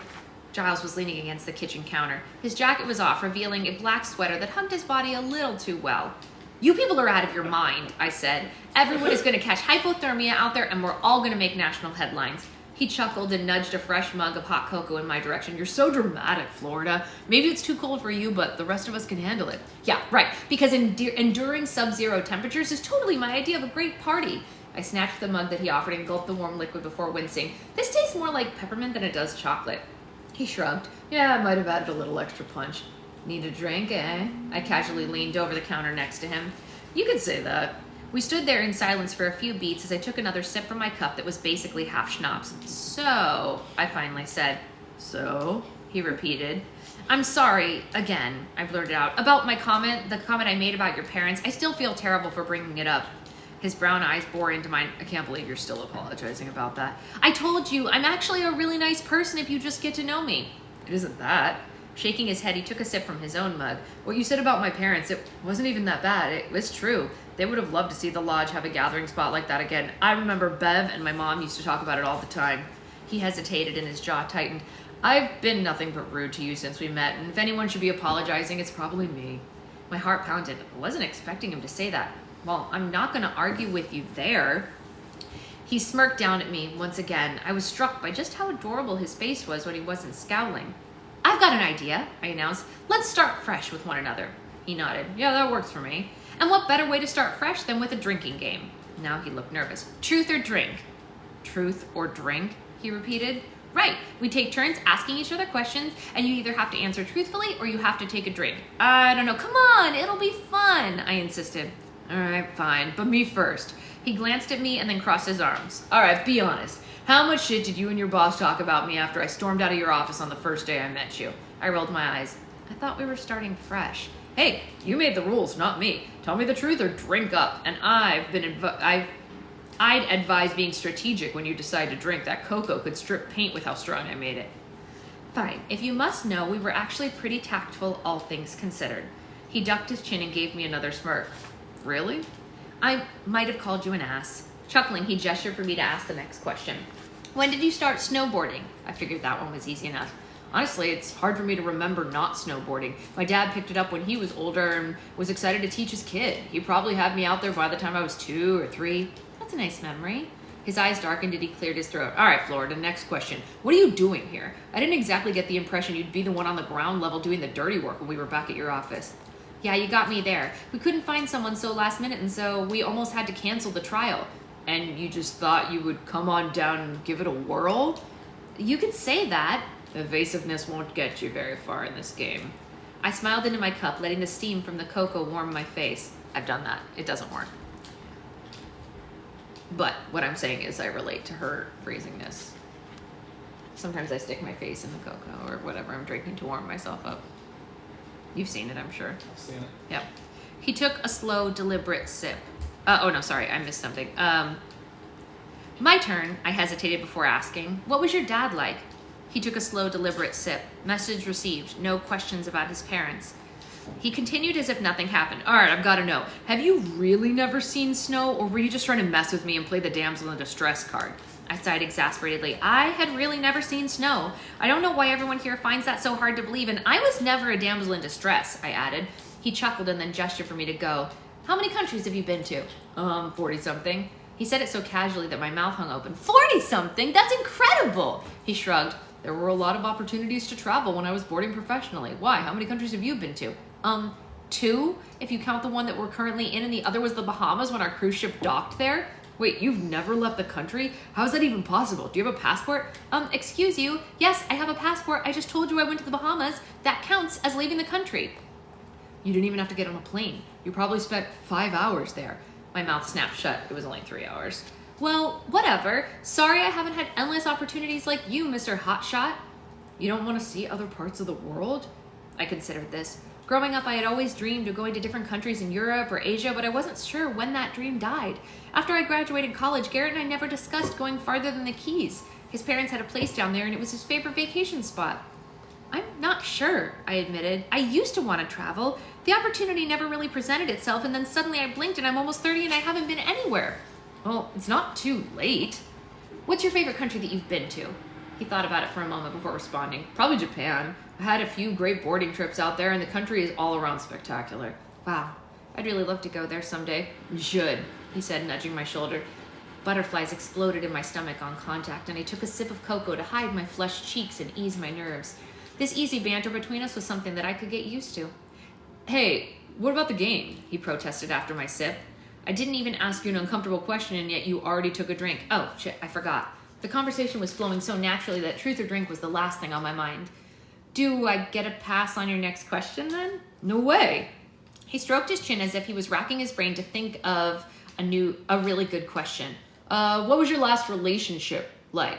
Giles was leaning against the kitchen counter. His jacket was off, revealing a black sweater that hugged his body a little too well. You people are out of your mind, I said. Everyone is going to catch hypothermia out there and we're all going to make national headlines. He chuckled and nudged a fresh mug of hot cocoa in my direction. You're so dramatic, Florida. Maybe it's too cold for you, but the rest of us can handle it. Yeah, right, because enduring sub-zero temperatures is totally my idea of a great party. I snatched the mug that he offered and gulped the warm liquid before wincing. This tastes more like peppermint than it does chocolate. He shrugged. Yeah, I might have added a little extra punch. Need a drink, eh? I casually leaned over the counter next to him. You could say that. We stood there in silence for a few beats as I took another sip from my cup that was basically half schnapps. So, I finally said. So? He repeated. I'm sorry, again, I blurted out. About the comment I made about your parents. I still feel terrible for bringing it up. His brown eyes bore into mine. I can't believe you're still apologizing about that. I told you, I'm actually a really nice person if you just get to know me. It isn't that. Shaking his head, he took a sip from his own mug. What you said about my parents, it wasn't even that bad. It was true. They would have loved to see the lodge have a gathering spot like that again. I remember Bev and my mom used to talk about it all the time. He hesitated and his jaw tightened. I've been nothing but rude to you since we met, and if anyone should be apologizing, it's probably me. My heart pounded. I wasn't expecting him to say that. Well, I'm not going to argue with you there. He smirked down at me once again. I was struck by just how adorable his face was when he wasn't scowling. I've got an idea, I announced. Let's start fresh with one another. He nodded. Yeah, that works for me. And what better way to start fresh than with a drinking game? Now he looked nervous. Truth or drink? Truth or drink? He repeated. Right. We take turns asking each other questions, and you either have to answer truthfully or you have to take a drink. I don't know. Come on, it'll be fun, I insisted. All right, fine, but me first. He glanced at me and then crossed his arms. All right, be honest. How much shit did you and your boss talk about me after I stormed out of your office on the first day I met you? I rolled my eyes. I thought we were starting fresh. Hey, you made the rules, not me. Tell me the truth or drink up. And I'd advise being strategic when you decide to drink. That cocoa could strip paint with how strong I made it. Fine. If you must know, we were actually pretty tactful, all things considered. He ducked his chin and gave me another smirk. Really? I might have called you an ass. Chuckling, he gestured for me to ask the next question. When did you start snowboarding? I figured that one was easy enough. Honestly, it's hard for me to remember not snowboarding. My dad picked it up when he was older and was excited to teach his kid. He probably had me out there by the time I was 2 or 3. That's a nice memory. His eyes darkened and he cleared his throat. All right, Florida, next question. What are you doing here? I didn't exactly get the impression you'd be the one on the ground level doing the dirty work when we were back at your office. Yeah, you got me there. We couldn't find someone so last minute, and so we almost had to cancel the trial. And you just thought you would come on down and give it a whirl? You could say that. Evasiveness won't get you very far in this game. I smiled into my cup, letting the steam from the cocoa warm my face. I've done that. It doesn't work. But what I'm saying is I relate to her freezingness. Sometimes I stick my face in the cocoa or whatever I'm drinking to warm myself up. You've seen it, I'm sure. I've seen it. Yep. He took a slow, deliberate sip. Oh, no, sorry. I missed something. My turn. I hesitated before asking. What was your dad like? He took a slow, deliberate sip. Message received. No questions about his parents. He continued as if nothing happened. All right, I've got to know. Have you really never seen snow, or were you just trying to mess with me and play the damsel in distress card? I sighed exasperatedly. I had really never seen snow. I don't know why everyone here finds that so hard to believe, and I was never a damsel in distress, I added. He chuckled and then gestured for me to go. How many countries have you been to? 40-something. He said it so casually that my mouth hung open. 40-something? That's incredible! He shrugged. There were a lot of opportunities to travel when I was boarding professionally. Why? How many countries have you been to? 2, if you count the one that we're currently in, and the other was the Bahamas when our cruise ship docked there. Wait, you've never left the country? How is that even possible? Do you have a passport? Excuse you. Yes, I have a passport. I just told you I went to the Bahamas. That counts as leaving the country. You didn't even have to get on a plane. You probably spent 5 hours there. My mouth snapped shut. It was only 3 hours. Well, whatever. Sorry I haven't had endless opportunities like you, Mr. Hotshot. You don't want to see other parts of the world? I considered this. Growing up, I had always dreamed of going to different countries in Europe or Asia, but I wasn't sure when that dream died. After I graduated college, Garrett and I never discussed going farther than the Keys. His parents had a place down there, and it was his favorite vacation spot. I'm not sure, I admitted. I used to want to travel. The opportunity never really presented itself, and then suddenly I blinked and I'm almost 30 and I haven't been anywhere. Well, it's not too late. What's your favorite country that you've been to? He thought about it for a moment before responding. Probably Japan. I had a few great boarding trips out there, and the country is all around spectacular. Wow, I'd really love to go there someday. You should, he said, nudging my shoulder. Butterflies exploded in my stomach on contact, and I took a sip of cocoa to hide my flushed cheeks and ease my nerves. This easy banter between us was something that I could get used to. Hey, what about the game? He protested after my sip. I didn't even ask you an uncomfortable question, and yet you already took a drink. Oh, shit, I forgot. The conversation was flowing so naturally that truth or drink was the last thing on my mind. Do I get a pass on your next question then? No way. He stroked his chin as if he was racking his brain to think of a really good question. What was your last relationship like?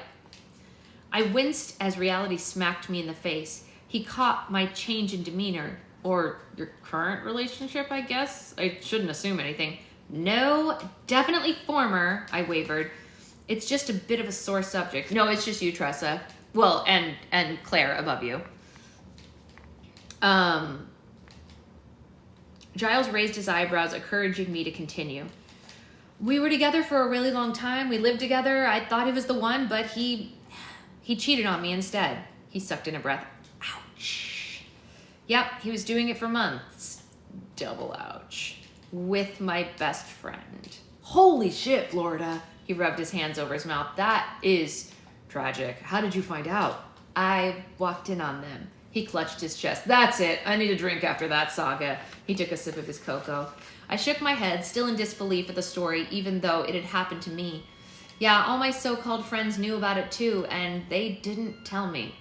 I winced as reality smacked me in the face. He caught my change in demeanor. Or your current relationship, I guess? I shouldn't assume anything. No, definitely former, I wavered. It's just a bit of a sore subject. No, it's just you, Tressa. Well, and Claire above you. Giles raised his eyebrows, encouraging me to continue. We were together for a really long time. We lived together. I thought he was the one, but he cheated on me instead. He sucked in a breath. Ouch. Yep, he was doing it for months. Double ouch. With my best friend. Holy shit, Florida. He rubbed his hands over his mouth. That is tragic. How did you find out? I walked in on them. He clutched his chest. That's it. I need a drink after that saga. He took a sip of his cocoa. I shook my head, still in disbelief at the story, even though it had happened to me. Yeah, all my so-called friends knew about it too, and they didn't tell me.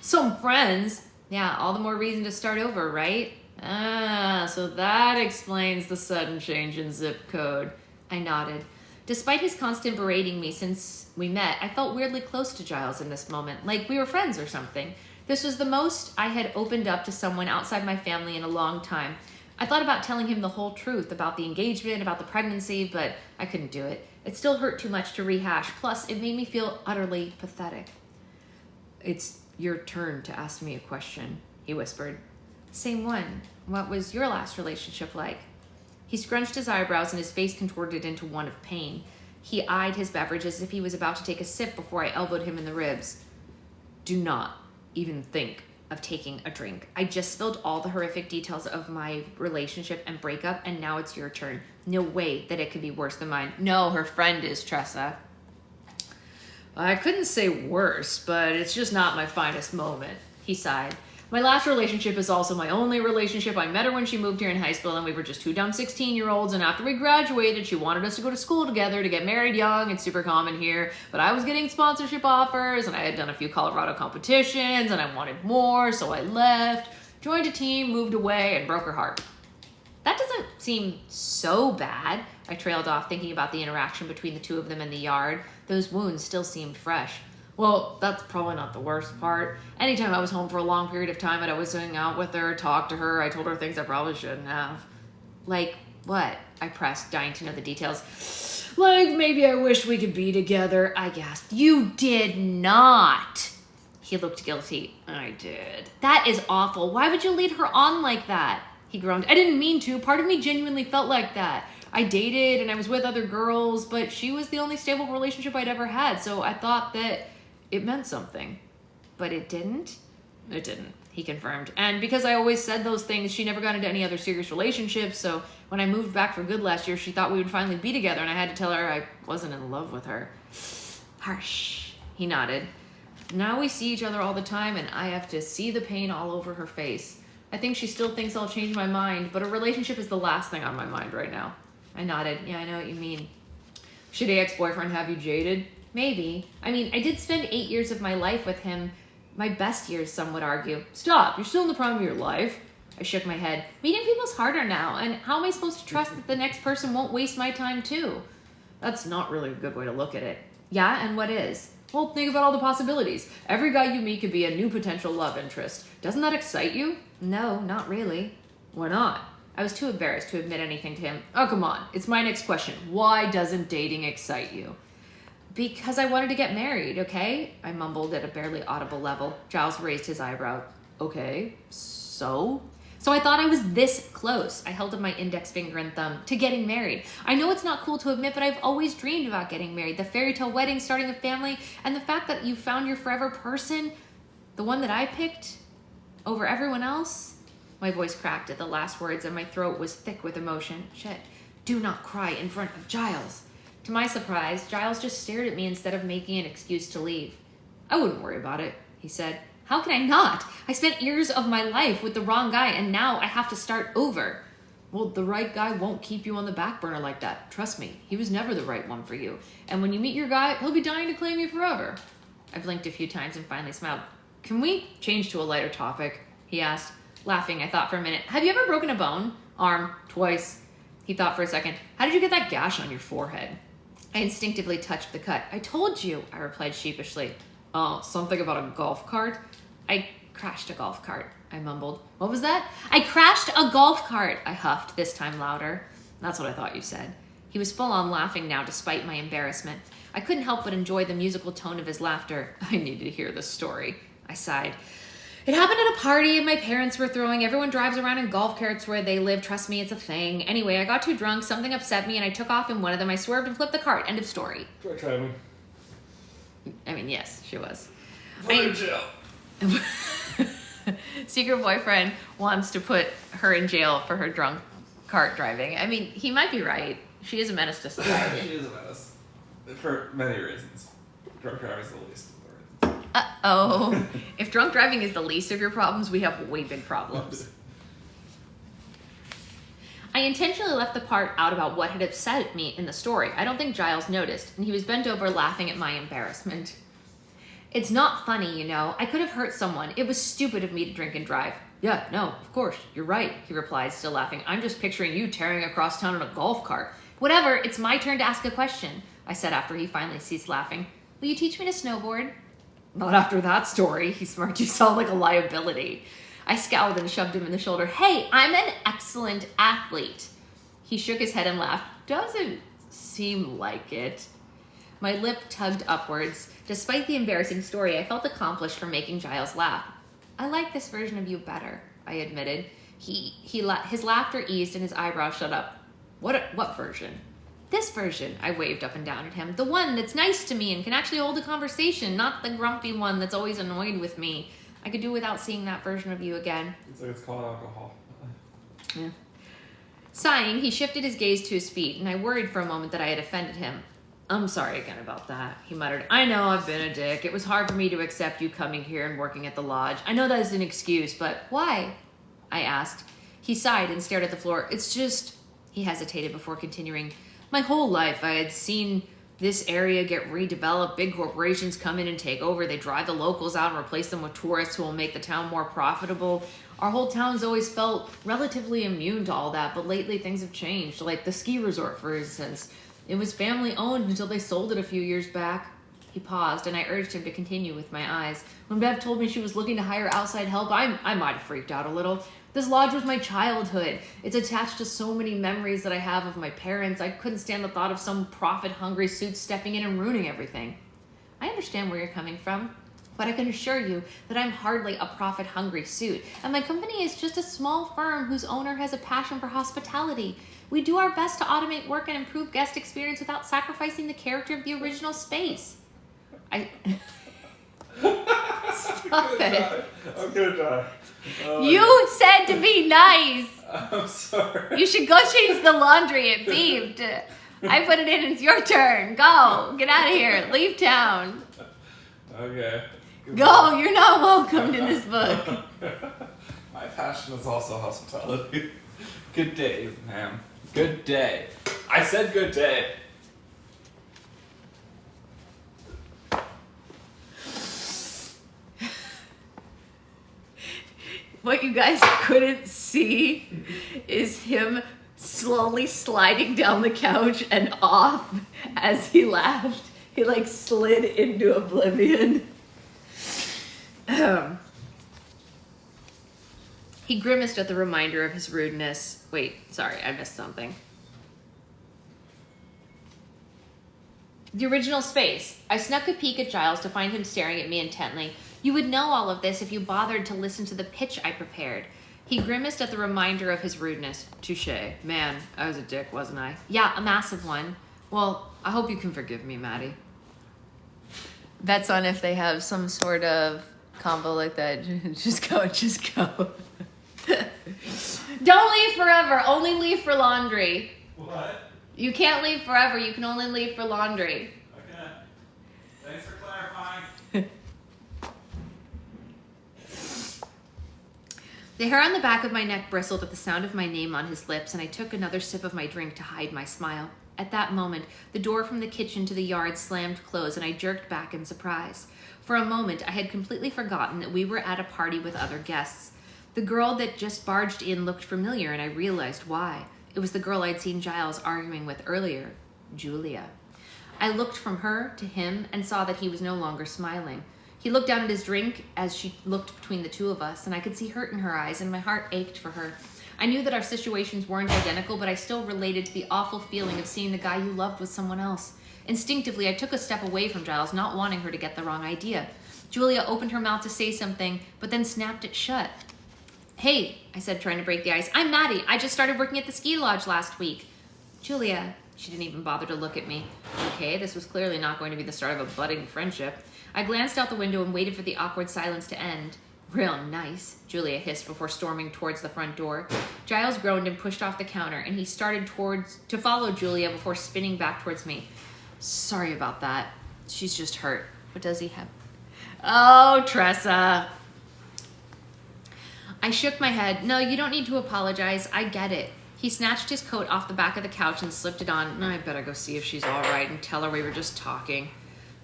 Some friends? Yeah, all the more reason to start over, right? Ah, so that explains the sudden change in zip code. I nodded. Despite his constant berating me since we met, I felt weirdly close to Giles in this moment, like we were friends or something. This was the most I had opened up to someone outside my family in a long time. I thought about telling him the whole truth about the engagement, about the pregnancy, but I couldn't do it. It still hurt too much to rehash. Plus, it made me feel utterly pathetic. It's your turn to ask me a question, he whispered. Same one. What was your last relationship like? He scrunched his eyebrows and his face contorted into one of pain. He eyed his beverage as if he was about to take a sip before I elbowed him in the ribs. Do not even think of taking a drink. I just spilled all the horrific details of my relationship and breakup, and now it's your turn. No way that it could be worse than mine. No, her friend is, Tressa. I couldn't say worse, but it's just not my finest moment, he sighed. My last relationship is also my only relationship. I met her when she moved here in high school, and we were just two dumb 16-year-olds. And after we graduated, she wanted us to go to school together to get married young. It's super common here. But I was getting sponsorship offers, and I had done a few Colorado competitions, and I wanted more, so I left, joined a team, moved away, and broke her heart. That doesn't seem so bad. I trailed off, thinking about the interaction between the two of them in the yard. Those wounds still seemed fresh. Well, that's probably not the worst part. Anytime I was home for a long period of time, I'd always hang out with her, talk to her. I told her things I probably shouldn't have. Like what? I pressed, dying to know the details. Like, maybe I wish we could be together, I gasped. You did not. He looked guilty. I did. That is awful. Why would you lead her on like that? He groaned. I didn't mean to. Part of me genuinely felt like that. I dated and I was with other girls, but she was the only stable relationship I'd ever had, so I thought that it meant something. But it didn't? It didn't, he confirmed. And because I always said those things, she never got into any other serious relationships, so when I moved back for good last year, she thought we would finally be together, and I had to tell her I wasn't in love with her. Harsh. He nodded. Now we see each other all the time, and I have to see the pain all over her face. I think she still thinks I'll change my mind, but a relationship is the last thing on my mind right now. I nodded. Yeah, I know what you mean. Should a ex-boyfriend have you jaded? Maybe. I mean, I did spend 8 years of my life with him. My best years, some would argue. Stop, you're still in the prime of your life. I shook my head. Meeting people's harder now, and how am I supposed to trust that the next person won't waste my time too? That's not really a good way to look at it. Yeah, and what is? Well, think about all the possibilities. Every guy you meet could be a new potential love interest. Doesn't that excite you? No, not really. Why not? I was too embarrassed to admit anything to him. Oh, come on. It's my next question. Why doesn't dating excite you? Because I wanted to get married, okay? I mumbled at a barely audible level. Giles raised his eyebrow. Okay, so? So I thought I was this close. I held up my index finger and thumb to getting married. I know it's not cool to admit, but I've always dreamed about getting married. The fairy tale wedding, starting a family, and the fact that you found your forever person, the one that I picked over everyone else. My voice cracked at the last words and my throat was thick with emotion. Shit, do not cry in front of Giles. To my surprise, Giles just stared at me instead of making an excuse to leave. I wouldn't worry about it, he said. How can I not? I spent years of my life with the wrong guy and now I have to start over. Well, the right guy won't keep you on the back burner like that. Trust me, he was never the right one for you. And when you meet your guy, he'll be dying to claim you forever. I blinked a few times and finally smiled. Can we change to a lighter topic? He asked. Laughing, I thought for a minute. Have you ever broken a bone? Arm, twice. He thought for a second. How did you get that gash on your forehead? I instinctively touched the cut. I told you, I replied sheepishly. Something about a golf cart? I crashed a golf cart, I mumbled. What was that? I crashed a golf cart, I huffed, this time louder. That's what I thought you said. He was full on laughing now, despite my embarrassment. I couldn't help but enjoy the musical tone of his laughter. I needed to hear the story. I sighed. It happened at a party my parents were throwing. Everyone drives around in golf carts where they live. Trust me, it's a thing. Anyway, I got too drunk. Something upset me and I took off in one of them. I swerved and flipped the cart. End of story. Try driving. I mean, yes, she was. Put her in jail. Secret boyfriend wants to put her in jail for her drunk cart driving. I mean, he might be right. She is a menace to society. She is a menace. For many reasons. Drunk driving is the least of the reasons. Uh-oh. If drunk driving is the least of your problems, we have way big problems. I intentionally left the part out about what had upset me in the story. I don't think Giles noticed, and he was bent over laughing at my embarrassment. It's not funny, you know. I could have hurt someone. It was stupid of me to drink and drive. Yeah, no, of course, you're right, he replied, still laughing. I'm just picturing you tearing across town in a golf cart. Whatever, it's my turn to ask a question, I said after he finally ceased laughing. Will you teach me to snowboard? Not after that story, he smirked. You sound like a liability. I scowled and shoved him in the shoulder. Hey, I'm an excellent athlete. He shook his head and laughed. Doesn't seem like it. My lip tugged upwards. Despite the embarrassing story, I felt accomplished for making Giles laugh. I like this version of you better, I admitted. His laughter eased and his eyebrows shut up. What version? This version, I waved up and down at him. The one that's nice to me and can actually hold a conversation, not the grumpy one that's always annoyed with me. I could do without seeing that version of you again. It's called alcohol. Yeah. Sighing, he shifted his gaze to his feet, and I worried for a moment that I had offended him. I'm sorry again about that, he muttered. I know I've been a dick. It was hard for me to accept you coming here and working at the lodge. I know that is an excuse, but why? I asked. He sighed and stared at the floor. It's just... He hesitated before continuing. My whole life I had seen this area get redeveloped. Big corporations come in and take over. They drive the locals out and replace them with tourists who will make the town more profitable. Our whole town's always felt relatively immune to all that, but lately things have changed. Like the ski resort, for instance. It was family owned until they sold it a few years back. He paused, and I urged him to continue with my eyes. When Bev told me she was looking to hire outside help, I might have freaked out a little. This lodge was my childhood. It's attached to so many memories that I have of my parents. I couldn't stand the thought of some profit-hungry suit stepping in and ruining everything. I understand where you're coming from, but I can assure you that I'm hardly a profit-hungry suit, and my company is just a small firm whose owner has a passion for hospitality. We do our best to automate work and improve guest experience without sacrificing the character of the original space. Stop it. I'm gonna die. Oh, you said to be nice. I'm sorry. You should go change the laundry. It beeped. I put it in. It's your turn. Go. Get out of here. Leave town. Okay. Go. You're not welcomed in this book. My passion is also hospitality. Good day, ma'am. Good day. I said good day. What you guys couldn't see is him slowly sliding down the couch and off as he laughed. He like slid into oblivion. He grimaced at the reminder of his rudeness. Wait, sorry, I missed something. The original space. I snuck a peek at Giles to find him staring at me intently. You would know all of this if you bothered to listen to the pitch I prepared. He grimaced at the reminder of his rudeness. Touché. Man, I was a dick, wasn't I? Yeah, a massive one. Well, I hope you can forgive me, Maddie. Bets on if they have some sort of combo like that. Just go. Don't leave forever. Only leave for laundry. What? You can't leave forever. You can only leave for laundry. Okay. Thanks for clarifying. The hair on the back of my neck bristled at the sound of my name on his lips, and I took another sip of my drink to hide my smile. At that moment, the door from the kitchen to the yard slammed closed, and I jerked back in surprise. For a moment, I had completely forgotten that we were at a party with other guests. The girl that just barged in looked familiar, and I realized why. It was the girl I'd seen Giles arguing with earlier, Julia. I looked from her to him and saw that he was no longer smiling. He looked down at his drink as she looked between the two of us, and I could see hurt in her eyes, and my heart ached for her. I knew that our situations weren't identical, but I still related to the awful feeling of seeing the guy you loved with someone else. Instinctively, I took a step away from Giles, not wanting her to get the wrong idea. Julia opened her mouth to say something, but then snapped it shut. Hey, I said, trying to break the ice. I'm Maddie. I just started working at the ski lodge last week. Julia, she didn't even bother to look at me. Okay, this was clearly not going to be the start of a budding friendship. I glanced out the window and waited for the awkward silence to end. Real nice, Julia hissed before storming towards the front door. Giles groaned and pushed off the counter, and he started to follow Julia before spinning back towards me. Sorry about that. She's just hurt. What does he have? Oh, Tressa. I shook my head. No, you don't need to apologize. I get it. He snatched his coat off the back of the couch and slipped it on. I better go see if she's all right and tell her we were just talking.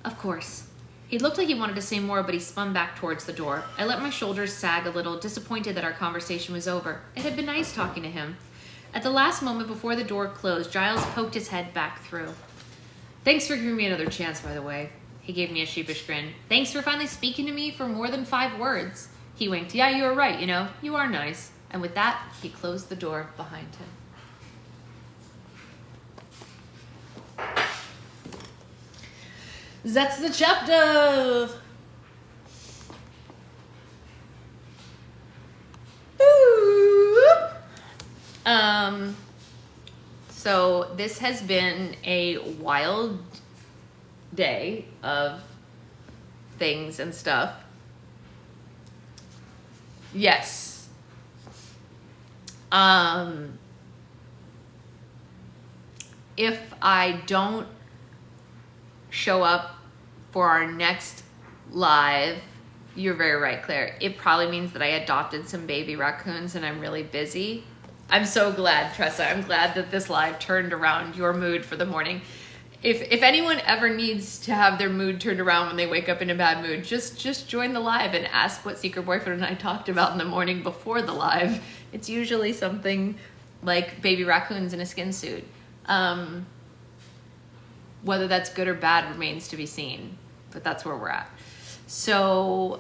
Of course. He looked like he wanted to say more, but he spun back towards the door. I let my shoulders sag a little, disappointed that our conversation was over. It had been nice talking to him. At the last moment before the door closed, Giles poked his head back through. Thanks for giving me another chance, by the way. He gave me a sheepish grin. Thanks for finally speaking to me for more than 5 words. He winked. Yeah, you were right, You are nice. And with that, he closed the door behind him. That's the chapter. So this has been a wild day of things and stuff. Yes. If I don't show up for our next live, you're very right, Claire. It probably means that I adopted some baby raccoons and I'm really busy. I'm so glad, Tressa. I'm glad that this live turned around your mood for the morning. If anyone ever needs to have their mood turned around when they wake up in a bad mood, just join the live and ask what Secret Boyfriend and I talked about in the morning before the live. It's usually something like baby raccoons in a skin suit. Whether that's good or bad remains to be seen, but that's where we're at. So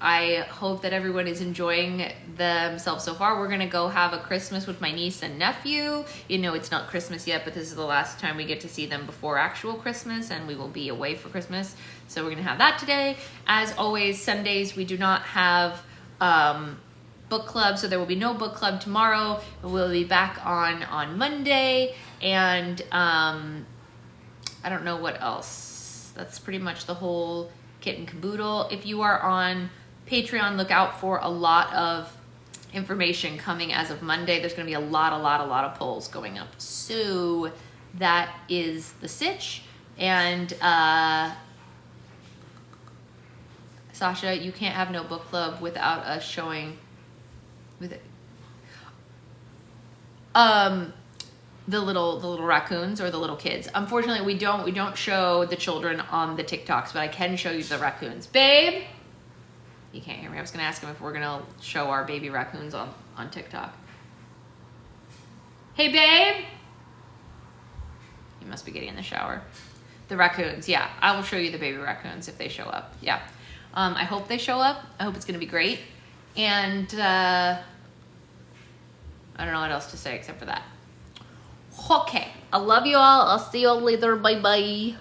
I hope that everyone is enjoying themselves so far. We're gonna go have a Christmas with my niece and nephew. You know, it's not Christmas yet, but this is the last time we get to see them before actual Christmas, and we will be away for Christmas. So we're gonna have that today. As always, Sundays we do not have book club, so there will be no book club tomorrow. We'll be back on Monday, and I don't know what else. That's pretty much the whole kit and caboodle. If you are on Patreon, look out for a lot of information coming as of Monday. There's going to be a lot of polls going up. So that is the sitch. And Sasha, you can't have no book club without us showing with it. The little raccoons or the little kids. Unfortunately, we don't show the children on the TikToks, but I can show you the raccoons. Babe, you can't hear me. I was gonna ask him if we're gonna show our baby raccoons on TikTok. Hey, babe. You must be getting in the shower. The raccoons, yeah. I will show you the baby raccoons if they show up. Yeah. I hope they show up. I hope it's gonna be great. And I don't know what else to say except for that. Okay, I love you all. I'll see you all later. Bye bye.